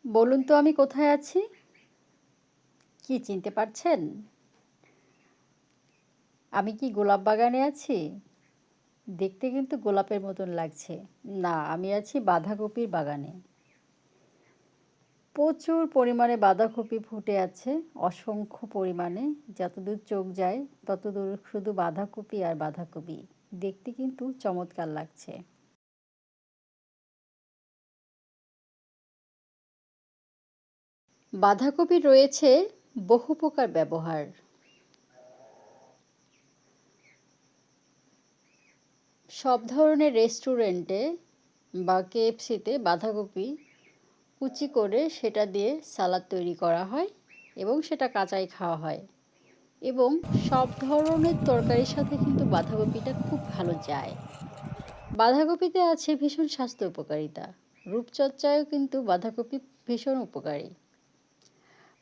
বলুন তো আমি কোথায় আছি? কি চিনতে পারছেন? আমি কি গোলাপ বাগানে আছি? দেখতে কিন্তু গোলাপের মতন লাগছে। না, আমি আছি বাঁধাকপির বাগানে। প্রচুর পরিমাণে বাঁধাকপি ফুটে আছে, অসংখ্য পরিমাণে। যতদূর চোখ যায় ততদূর শুধু বাঁধাকপি আর বাঁধাকপি। দেখতে কিন্তু চমৎকার লাগছে। বাঁধাকপির রয়েছে বহু প্রকার ব্যবহার। সব ধরনের রেস্টুরেন্টে বা কেএফসিতে বাঁধাকপি কুচি করে সেটা দিয়ে সালাদ তৈরি করা হয় এবং সেটা কাঁচাই খাওয়া হয় এবং সব ধরনের তরকারির সাথে কিন্তু বাঁধাকপিটা খুব ভালো যায়। বাঁধাকপিতে আছে ভীষণ স্বাস্থ্য উপকারিতা। রূপচর্চায়ও কিন্তু বাঁধাকপি ভীষণ উপকারী।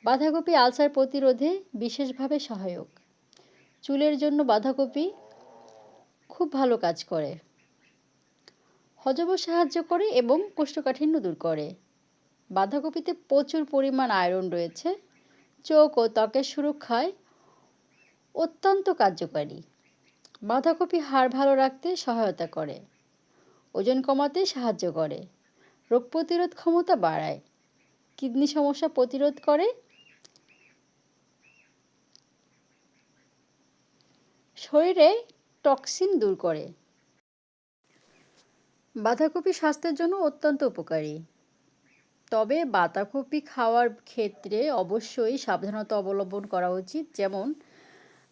বাঁধাকপি আলসার প্রতিরোধে বিশেষভাবে সহায়ক। চুলের জন্য বাঁধাকপি খুব ভালো কাজ করে। হজমও সাহায্য করে এবং কোষ্ঠকাঠিন্য দূর করে। বাঁধাকপিতে প্রচুর পরিমাণ আয়রন রয়েছে, চোখ ও ত্বকের সুরক্ষায় অত্যন্ত কার্যকারী। বাঁধাকপি হাড় ভালো রাখতে সহায়তা করে, ওজন কমাতে সাহায্য করে, রোগ প্রতিরোধ ক্ষমতা বাড়ায়, কিডনি সমস্যা প্রতিরোধ করে, শরীরে টক্সিন দূর করে। বাঁধাকপি স্বাস্থ্যের জন্য অত্যন্ত উপকারী। তবে বাঁধাকপি খাওয়ার ক্ষেত্রে অবশ্যই সাবধানতা অবলম্বন করা উচিত। যেমন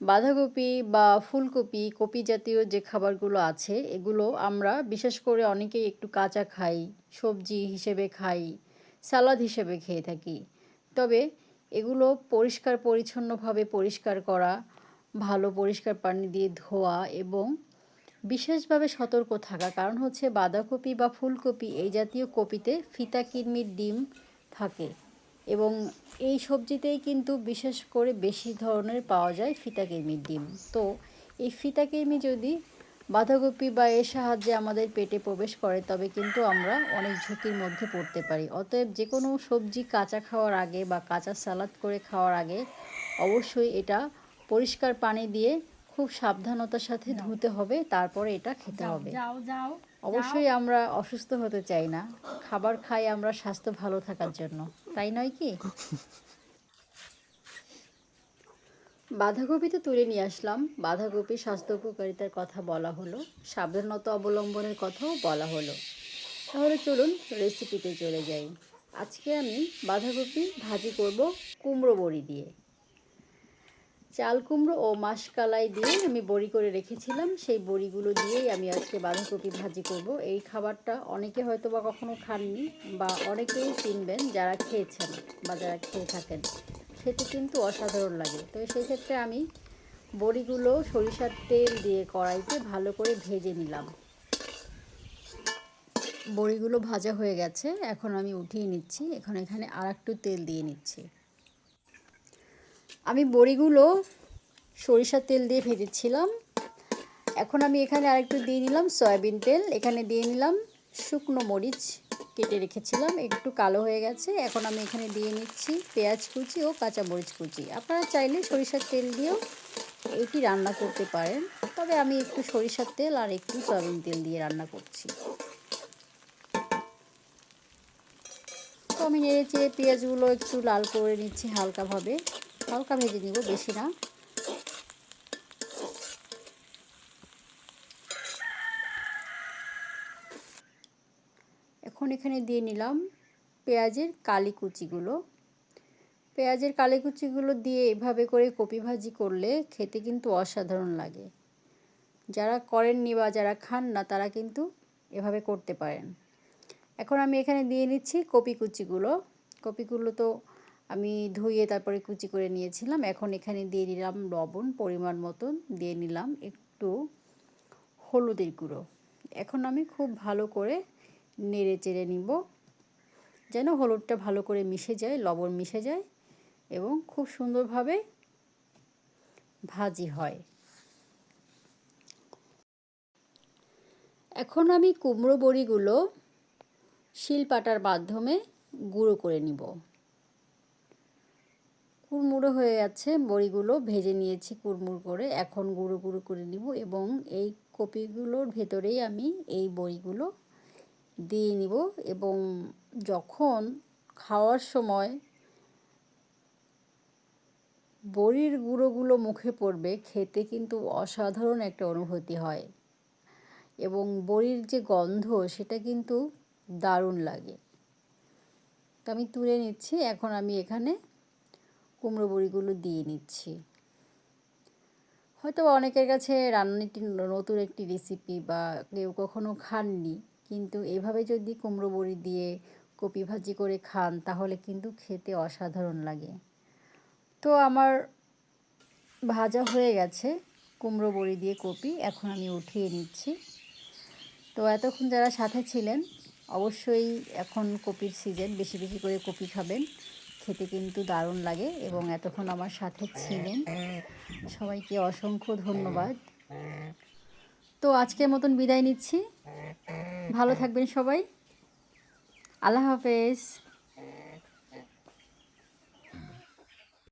বাঁধাকপি বা ফুলকপি, কপি জাতীয় যে খাবারগুলো আছে এগুলো আমরা বিশেষ করে অনেকেই একটু কাঁচা খাই, সবজি হিসেবে খাই, সালাদ হিসেবে খেয়ে থাকি। তবে এগুলো পরিষ্কার পরিচ্ছন্নভাবে পরিষ্কার করা, ভালো পরিষ্কার পানি দিয়ে ধোয়া এবং বিশেষভাবে সতর্ক থাকা। কারণ হচ্ছে বাঁধাকপি বা ফুলকপি এই জাতীয় কপিতে ফিতা কৃমির ডিম থাকে এবং এই সবজিতেই কিন্তু বিশেষ করে বেশি ধরনের পাওয়া যায় ফিতা কৃমির ডিম। তো এই ফিতা কৃমি যদি বাঁধাকপি বা এর সাহায্যে আমাদের পেটে প্রবেশ করে তবে কিন্তু আমরা অনেক ঝুঁকির মধ্যে পড়তে পারি। অতএব যে কোনো সবজি কাঁচা খাওয়ার আগে বা কাঁচা সালাদ করে খাওয়ার আগে অবশ্যই এটা পরিষ্কার পানি দিয়ে খুব সাবধানতার সাথে ধুতে হবে, তারপরে এটা খেতে হবে। অবশ্যই আমরা অসুস্থ হতে চাই না, খাবার খাই আমরা স্বাস্থ্য ভালো থাকার জন্য, তাই নয় কি? বাঁধাকপি তো তুলে নিয়ে আসলাম, বাঁধাকপির স্বাস্থ্য উপকারিতার কথা বলা হলো, সাবধানতা অবলম্বনের কথাও বলা হলো। তাহলে চলুন রেসিপিতে চলে যাই। আজকে আমি বাঁধাকপি ভাজি করব কুমড়ো বড়ি দিয়ে। চাল কুমড়ো ও মাসকলাই দিয়ে আমি বড়ি করে রেখেছিলাম, সেই বড়িগুলো দিয়েই আমি আজকে বাঁধাকপি ভাজি করব। এই খাবারটা অনেকে হয়তো বা কখনো খাননি বা অনেকেই চিনবেন যারা খেয়েছেন বা যারা খেয়ে থাকেন। খেতে কিন্তু অসাধারণ লাগে। তো সেই ক্ষেত্রে আমি বড়িগুলো সরিষার তেল দিয়ে কড়াইতে ভালো করে ভেজে নিলাম। বড়িগুলো ভাজা হয়ে গেছে, এখন আমি উঠিয়ে নিচ্ছি। এখানে আর একটু তেল দিয়ে নিচ্ছি। আমি বড়িগুলো সরিষার তেল দিয়ে ভেজেছিলাম। এখন আমি এখানে আরেকটু দিয়ে নিলাম সয়াবিন তেল। এখানে দিয়ে নিলাম শুকনো মরিচ কেটে রেখেছিলাম, একটু কালো হয়ে গেছে। এখন আমি এখানে দিয়ে নিচ্ছি পেঁয়াজ কুচি ও কাঁচা মরিচ কুচি। আপনারা চাইলে সরিষার তেল দিয়েও এটি রান্না করতে পারেন, তবে আমি একটু সরিষার তেল আর একটু সয়াবিন তেল দিয়ে রান্না করছি। তো আমি নেড়ে চেড়ে পেঁয়াজগুলো একটু লাল করে নিচ্ছি, হালকাভাবে, হালকা ভেজে নিব, বেশি না। এখন এখানে দিয়ে নিলাম পেঁয়াজের কালি কুচিগুলো। পেঁয়াজের কালি কুচিগুলো দিয়ে এভাবে করে কপি ভাজি করলে খেতে কিন্তু অসাধারণ লাগে। যারা করেননি বা যারা খান না তারা কিন্তু এভাবে করতে পারেন। এখন আমি এখানে দিয়ে নিচ্ছি কপি কুচিগুলো। কপিগুলো তো আমি ধুয়ে তারপরে কুচি করে নিয়েছিলাম। এখন এখানে দিয়ে দিলাম লবণ পরিমাণ মতন, দিয়ে নিলাম একটু হলুদের গুঁড়ো। এখন আমি খুব ভালো করে নেড়ে চেড়ে নিব যেন হলুদটা ভালো করে মিশে যায়, লবণ মিশে যায় এবং খুব সুন্দরভাবে ভাজি হয়। এখন আমি কুমড়ো বড়িগুলো শিলপাটার মাধ্যমে গুঁড়ো করে নিব। কুড়মুড়ো হয়ে যাচ্ছে, বড়িগুলো ভেজে নিয়েছি কুড়মুড়ো করে, এখন গুঁড়ো গুঁড়ো করে নিব এবং এই কপিগুলোর ভেতরেই আমি এই বড়িগুলো দিয়ে নিব এবং যখন খাওয়ার সময় বড়ির গুঁড়োগুলো মুখে পড়বে, খেতে কিন্তু অসাধারণ একটা অনুভূতি হয় এবং বড়ির যে গন্ধ সেটা কিন্তু দারুণ লাগে। তো আমি তুলে নিচ্ছি, এখন আমি এখানে কুমড়ো বড়িগুলো দিয়ে নিচ্ছি। হয়তো অনেকের কাছে রান্নাটি নতুন একটি রেসিপি বা কেউ কখনো খাননি, কিন্তু এভাবে যদি কুমড়ো বড়ি দিয়ে কপি ভাজি করে খান তাহলে কিন্তু খেতে অসাধারণ লাগে। তো আমার ভাজা হয়ে গেছে কুমড়ো বড়ি দিয়ে কপি, এখন আমি উঠিয়ে নিচ্ছি। তো এতক্ষণ যারা সাথে ছিলেন, অবশ্যই এখন কপির সিজন, বেশি বেশি করে কপি খাবেন, খেতে কিন্তু দারুণ লাগে। এবং এতক্ষণ আমার সাথে ছিলেন, সবাইকে অসংখ্য ধন্যবাদ। তো আজকের মতন বিদায় নিচ্ছি, ভালো থাকবেন সবাই, আল্লাহ হাফেজ।